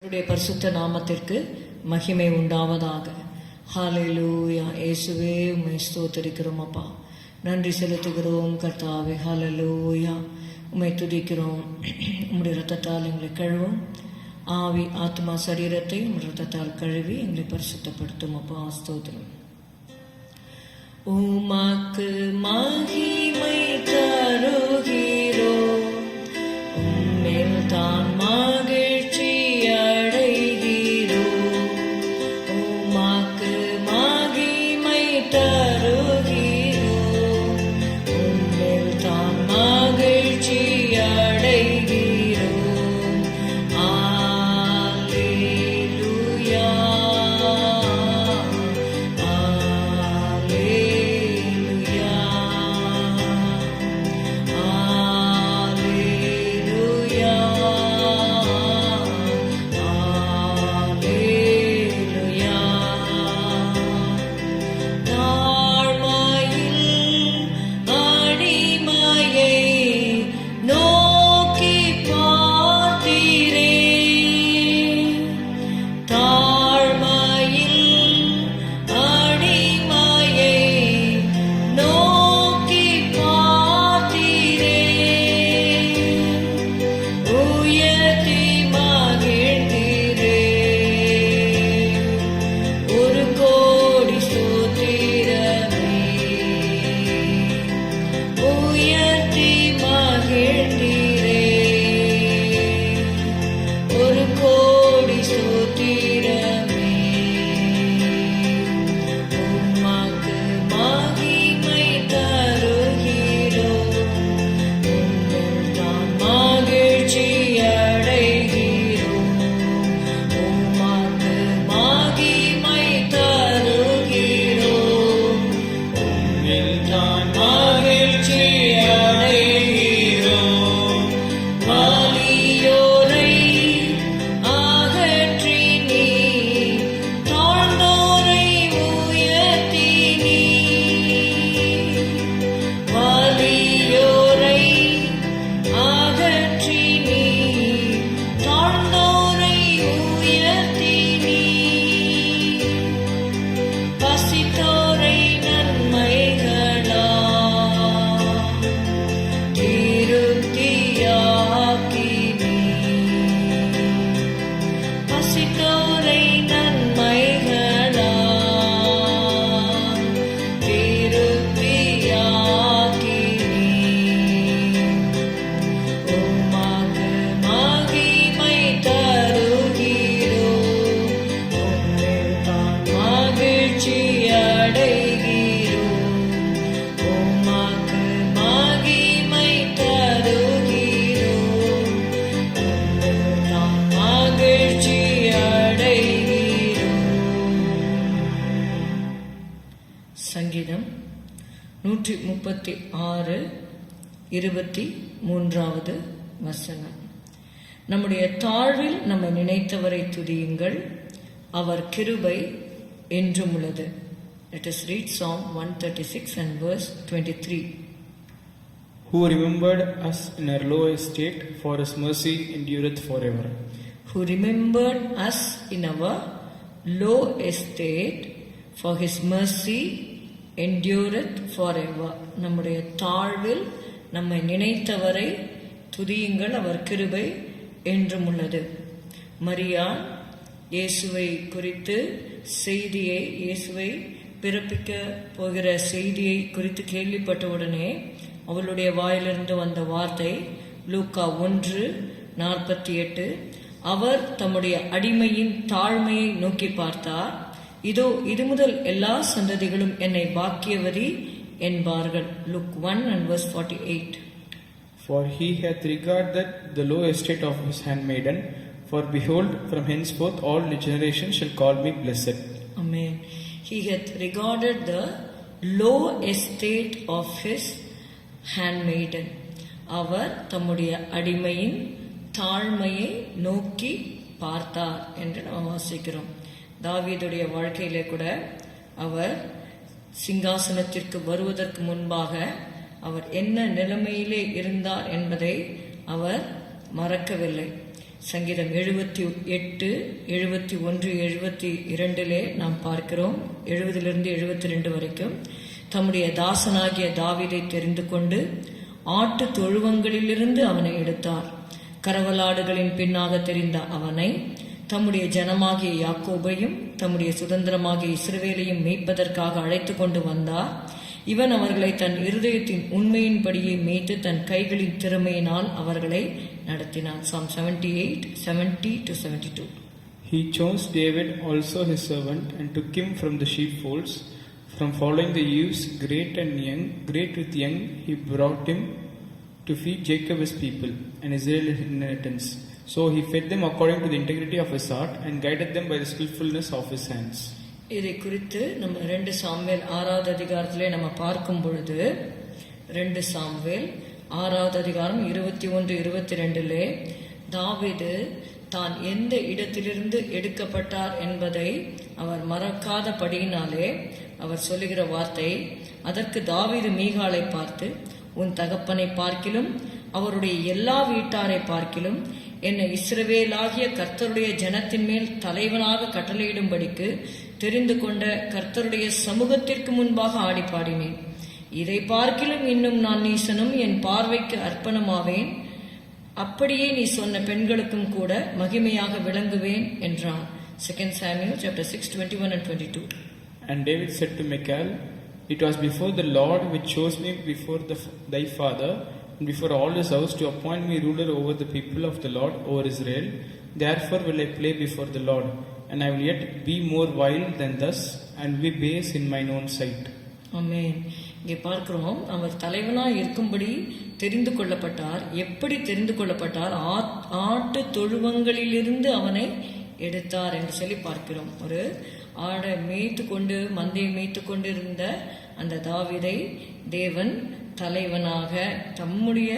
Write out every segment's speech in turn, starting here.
அவருடைய பரிசுத்த நாமத்திற்கு மகிமை உண்டாவதாக. ஹல்லேலூயா. இயேசுவே உம்மை ஸ்தோத்திரிக்கிறோம் அப்பா, நன்றி செலுத்துகிறோம் கர்த்தாவே. ஹல்லேலூயா. உம்மை துதிக்கிறோம். உம்முடைய இரத்தத்தால் எங்களை கழுவும். ஆவி ஆத்மா சரீரத்தை உம்முடைய இரத்தத்தால் கழுவி எங்களை பரிசுத்தப்படுத்தும் அப்பா. ஸ்தோத்திரம். உமக்கு மகிமை தருகிறோம், உம்மில் தான் மகிழ்ச்சி அடைகிறோம். உமக்கு மகிமை தருகிறோம், உம்மில் தான் மகிழ்ச்சி அடைகிறோம். அல்லேலூயா. சங்கீதம் 136 23 வசனம். நம்முடைய தாழ்வில் நம்மை நினைத்தவரை துதியுங்கள், அவர் கிருபை என்றும் உள்ளது. Let us read Psalm 136 and verse 23. Who remembered us in our low estate, for his mercy endureth forever. Who remembered us in our low estate, for his mercy endureth forever. நம்முடைய தாழ்வில் நம்மை நினைத்தவரை துதியுங்கள், அவர் கிருபை என்றும் உள்ளது. மரியா இயேசுவை குறித்து இயேசுவை பிறப்பிக்க போகிற செய்தியை குறித்து கேள்விப்பட்டவுடனே அவளுடைய வாயிலிருந்து வந்த வார்த்தை லூக்கா 1:48. அவர் தம்முடைய அடிமையின் தாழ்மையை நோக்கி பார்த்தார். இதோ இது முதல் எல்லா சந்ததிகளும் என்னை பாக்கியவதி என்பார்கள். Luke 1 and verse 48. For he hath regarded the low estate of his handmaiden, for behold, from henceforth all generations shall call me blessed. Amen. He hath regarded the low estate of his handmaiden. அவர் தம்முடைய அடிமையின் தாழ்மையை நோக்கி பார்த்தார் என்று நாம் வாசிக்கிறோம். தாவீதுடைய வாழ்க்கையிலே கூட அவர் சிங்காசனத்திற்கு வருவதற்கு முன்பாக அவர் என்ன நிலைமையிலே இருந்தார் என்பதை அவர் மறக்கவில்லை. சங்கீதம் 78, 71, 72 நாம் பார்க்கிறோம். 70 72 வரைக்கும். தம்முடைய தாசனாகிய தாவீதை தெரிந்து கொண்டு ஆட்டு தொழுவங்களிலிருந்து அவனை எடுத்தார். கரவலாடுகளின் பின்னாக தெரிந்த அவனை தம்முடைய ஜனமாகிய யாக்கோபையும் தம்முடைய சுதந்திரமாகிய இஸ்ரவேலையும் மீட்பதற்காக அழைத்து கொண்டு வந்தார். இவன் அவர்களை தன் இருதயத்தின் உண்மையின்படியே மேய்த்து தன் கைகளின் திறமையினால் அவர்களை நடத்தினான். Psalm 78, 70-72. He chose David also his servant and took him from the sheepfolds, from following the ewes, great with young, he brought him to feed Jacob his people and Israel his inheritance. So he fed them according to the integrity of his heart and guided them by the skillfulness of his hands. இதை குறித்து நம்ம 2 Samuel 6வது அதிகாரத்திலே நம்ம பார்க்கும் பொழுது 2 Samuel 6வது அதிகாரம் 21, 22 தாவீது தான் எந்த இடத்திலிருந்து எடுக்கப்பட்டார் என்பதை அவர் மறக்காதபடியினாலே அவர் சொல்லுகிற வார்த்தை, அதற்கு தாவீது மீகாலை பார்த்து, உன் தகப்பனை பார்க்கிலும் அவருடைய எல்லா வீட்டாரை பார்க்கிலும் என்னை இஸ்ரவேலாகிய கர்த்தருடைய ஜனத்தின் மேல் தலைவனாக கட்டளையிடும்படிக்கு தெரிந்து கொண்ட கர்த்தருடைய சமூகத்திற்கு முன்பாக ஆடி பாடினேன். இதை பார்க்கிலும் இன்னும் நான் நீசனும் என் பார்வைக்கு அர்ப்பணமாவேன். அப்படியே நீ சொன்ன பெண்களுக்கும் கூட மகிமையாக விளங்குவேன் என்றான். 2 Samuel chapter 6, 21 and 22. And David said to Michal, it was before the Lord which chose me before thy father and before all his house to appoint me ruler over the people of the Lord, over Israel. Therefore will I play before the Lord, and I will yet be more vile than thus, and be base in mine own sight. ஆமென். இங்கே பார்க்கிறோம், அவர் தலைவனாய் இருக்கும்படி தெரிந்து கொள்ளப்பட்டார். எப்படி தெரிந்து கொள்ளப்பட்டார்? ஆட்டு தொழுவங்களிலிருந்து அவனை எடுத்தார் என்று சொல்லி பார்க்கிறோம். ஒரு ஆடை மேய்த்து கொண்டு மந்தையை மேய்த்து கொண்டிருந்த அந்த தாவீதை தேவன் தலைவனாக தம்முடைய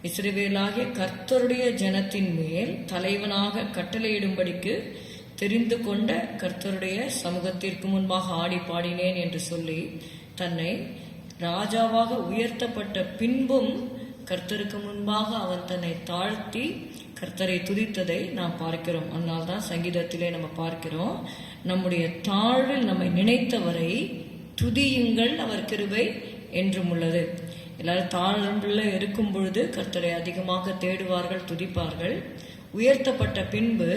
இஸ்ரவேலாகிய கர்த்தருடைய ஜனத்தின் மேல் தலைவனாக கட்டளையிடும்படிக்கு தெரிந்து கொண்ட கர்த்தருடைய சமூகத்திற்கு முன்பாக ஆடி பாடினேன் என்று சொல்லி தன்னை ராஜாவாக உயர்த்தப்பட்ட பின்பும் கர்த்தருக்கு முன்பாக அவன் தன்னை தாழ்த்தி கர்த்தரை துதித்ததை நாம் பார்க்கிறோம். அதனால்தான் சங்கீதத்திலே நம்ம பார்க்கிறோம், நம்முடைய தாழ்வில் நம்மை நினைத்தவரை துதியுங்கள், அவர் கிருபை என்றும் உள்ளது. எல்லாரும் தாழ்வுல இருக்கும் பொழுது கர்த்தரை அதிகமாக தேடுவார்கள், துதிப்பார்கள். உயர்த்தப்பட்ட பின்பு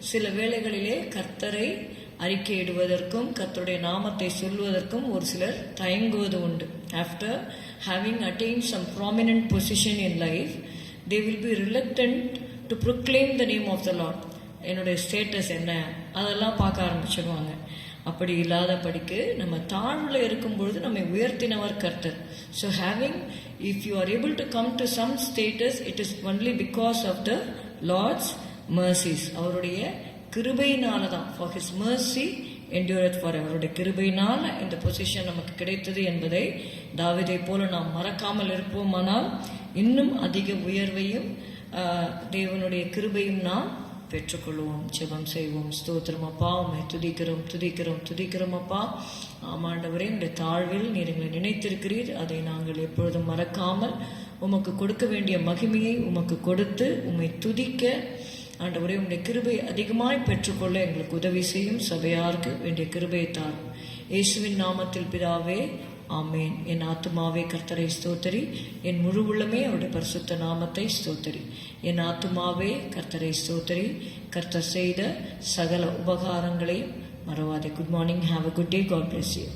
சில வேளைகளிலே கர்த்தரை அறிக்கையிடுவதற்கும் கர்த்தருடைய நாமத்தை சொல்வதற்கும் ஒரு சிலர் தயங்குவது உண்டு. After having attained some prominent position in life, they will be reluctant to proclaim the name of the lord. என்னுடைய ஸ்டேட்டஸ் என்ன, அதெல்லாம் பார்க்க ஆரம்பிச்சிடுவாங்க. அப்படி இல்லாதபடிக்கு நம்ம தாழ்வில் இருக்கும் பொழுது நம்மை உயர்த்தினவர் கர்த்தர். So having, if you are able to come to some status, it is only because of the lord's mercies. அவருடைய கிருபையினால தான். For his mercy endureth forever. அவருடைய கிருபையினால இந்த பொசிஷன் நமக்கு கிடைத்தது என்பதை தாவீதை போல நாம் மறக்காமல் இருப்போமானால் இன்னும் அதிக உயர்வையும் தேவனுடைய கிருபையும் நாம் பெற்றுக்கொள்வோம். ஜெபம் செய்வோம். ஸ்தோத்திரம் அப்பா, உம்மை துதிக்கிறோம் அப்பா. ஆமாண்டவரே, உடைய தாழ்வில் நீர் எங்களை நினைத்திருக்கிறீர். அதை நாங்கள் எப்பொழுதும் மறக்காமல் உமக்கு கொடுக்க வேண்டிய மகிமையை உமக்கு கொடுத்து உம்மை துதிக்க ஆண்டவரே உம்முடைய கிருபை அதிகமாய் பெற்றுக்கொள்ள எங்களுக்கு உதவி செய்யும். சபையாருக்கு வேண்டிய கிருபையை தாரும். இயேசுவின் நாமத்தில் பிதாவே, ஆமேன். என் ஆத்துமாவே கர்த்தரை ஸ்தோத்தரி, என் முழு உள்ளமே அவருடைய பரிசுத்த நாமத்தை ஸ்தோத்தரி. என் ஆத்துமாவே கர்த்தரை ஸ்தோத்தரி, கர்த்தர் செய்த சகல உபகாரங்களையும் மறவாதே. Good morning. Have a good day. God bless you.